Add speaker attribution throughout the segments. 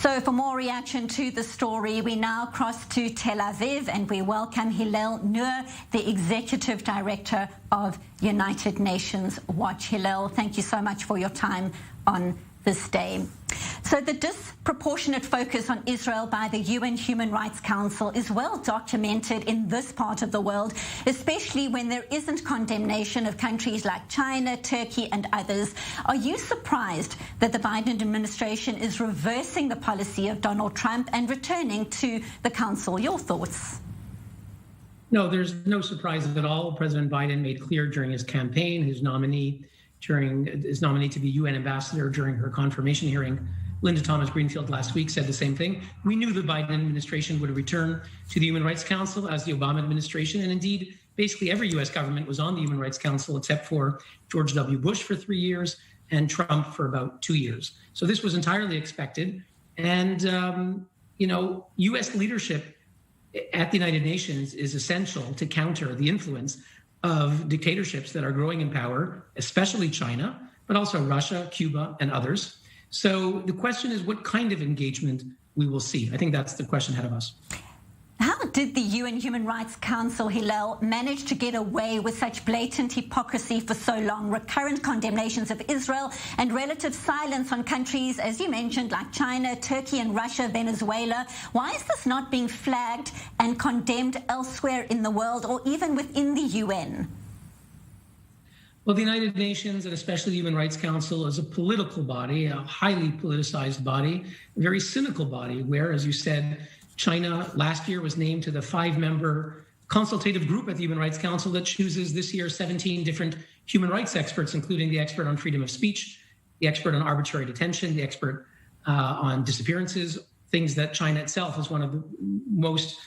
Speaker 1: So for more reaction to the story, we now cross to Tel Aviv and we welcome Hillel Neuer, the Executive Director of United Nations Watch. Hillel, thank you so much for your time on this day. So the disproportionate focus on Israel by the UN Human Rights Council is well documented in this part of the world, especially when there isn't condemnation of countries like China, Turkey and others. Are you surprised that the Biden administration is reversing the policy of Donald Trump and returning to the council? Your thoughts?
Speaker 2: No, there's no surprise at all. President Biden made clear during his campaign, his nominee to be UN ambassador during her confirmation hearing. Linda Thomas-Greenfield last week said the same thing. We knew the Biden administration would return to the Human Rights Council as the Obama administration. And indeed, basically every US government was on the Human Rights Council except for George W. Bush for 3 years and Trump for about 2 years. So this was entirely expected. And, US leadership at the United Nations is essential to counter the influence of dictatorships that are growing in power, especially China, but also Russia, Cuba, and others. So the question is what kind of engagement we will see. I think that's the question ahead of us.
Speaker 1: How did the UN Human Rights Council, Hillel, manage to get away with such blatant hypocrisy for so long? Recurrent condemnations of Israel and relative silence on countries, as you mentioned, like China, Turkey and Russia, Venezuela. Why is this not being flagged and condemned elsewhere in the world or even within the UN?
Speaker 2: Well, the United Nations, and especially the Human Rights Council, is a political body, a highly politicized body, a very cynical body where, as you said, China last year was named to the 5-member consultative group at the Human Rights Council that chooses this year 17 different human rights experts, including the expert on freedom of speech, the expert on arbitrary detention, the expert on disappearances, things that China itself is one of the most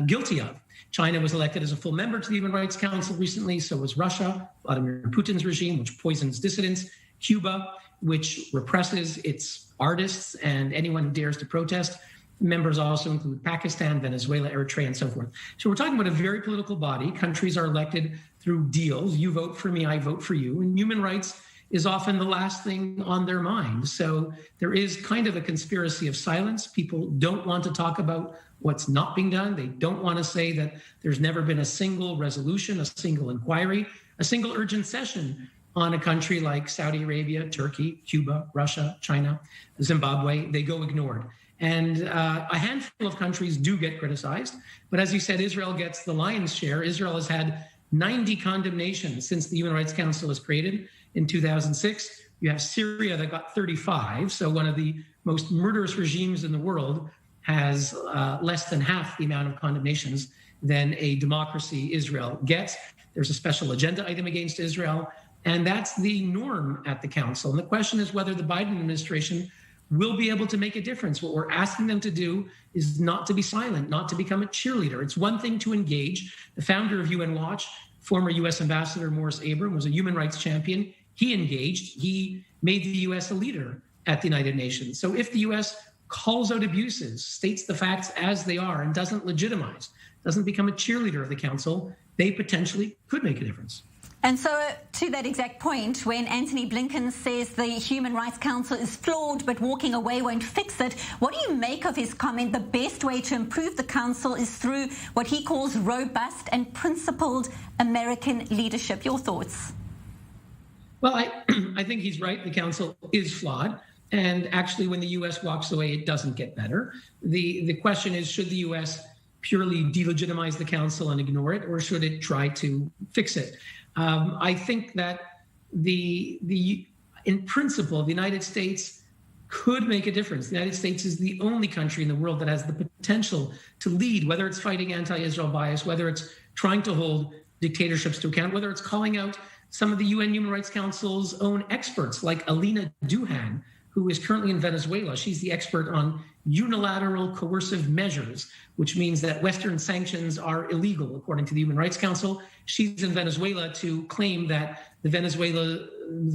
Speaker 2: guilty of. China was elected as a full member to the Human Rights Council recently, so was Russia, Vladimir Putin's regime, which poisons dissidents, Cuba, which represses its artists and anyone who dares to protest. Members also include Pakistan, Venezuela, Eritrea, and so forth. So we're talking about a very political body. Countries are elected through deals. You vote for me, I vote for you. And human rights is often the last thing on their mind. So there is kind of a conspiracy of silence. People don't want to talk about what's not being done. They don't want to say that there's never been a single resolution, a single inquiry, a single urgent session on a country like Saudi Arabia, Turkey, Cuba, Russia, China, Zimbabwe. They go ignored. And a handful of countries do get criticized. But as you said, Israel gets the lion's share. Israel has had 90 condemnations since the Human Rights Council was created in 2006. You have Syria that got 35. So one of the most murderous regimes in the world has less than half the amount of condemnations than a democracy Israel gets. There's a special agenda item against Israel. And that's the norm at the council. And the question is whether the Biden administration will be able to make a difference. What we're asking them to do is not to be silent, not to become a cheerleader. It's one thing to engage. The founder of UN Watch, former US Ambassador Morris Abram, was a human rights champion. He engaged. He made the US a leader at the United Nations. So if the US calls out abuses, states the facts as they are, and doesn't legitimize, doesn't become a cheerleader of the council, they potentially could make a difference.
Speaker 1: And so to that exact point, when Antony Blinken says the Human Rights Council is flawed but walking away won't fix it, what do you make of his comment the best way to improve the council is through what he calls robust and principled American leadership? Your thoughts?
Speaker 2: Well, I think he's right. The council is flawed. And actually, when the U.S. walks away, it doesn't get better. The question is, should the U.S. purely delegitimize the council and ignore it, or should it try to fix it? I think that in principle, the United States could make a difference. The United States is the only country in the world that has the potential to lead, whether it's fighting anti-Israel bias, whether it's trying to hold dictatorships to account, whether it's calling out some of the UN Human Rights Council's own experts, like Alina Duhan, who is currently in Venezuela. She's the expert on unilateral coercive measures, which means that Western sanctions are illegal, according to the Human Rights Council. She's in Venezuela to claim that the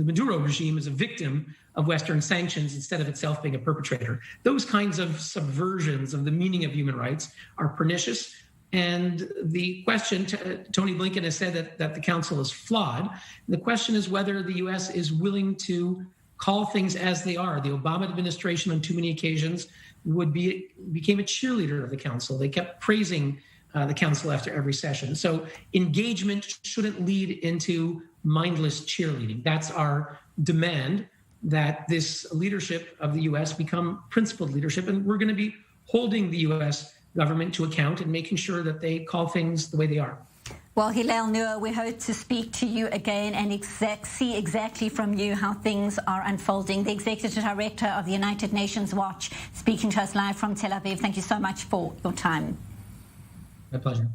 Speaker 2: Maduro regime is a victim of Western sanctions instead of itself being a perpetrator. Those kinds of subversions of the meaning of human rights are pernicious. And the question, Tony Blinken has said that the council is flawed. The question is whether the U.S. is willing to call things as they are. The Obama administration on too many occasions became a cheerleader of the council. They kept praising the council after every session. So engagement shouldn't lead into mindless cheerleading. That's our demand, that this leadership of the U.S. become principled leadership. And we're going to be holding the U.S. government to account and making sure that they call things the way they are.
Speaker 1: Well, Hillel, Neuer, we hope to speak to you again and see exactly from you how things are unfolding. The Executive Director of the United Nations Watch speaking to us live from Tel Aviv. Thank you so much for your time.
Speaker 2: My pleasure.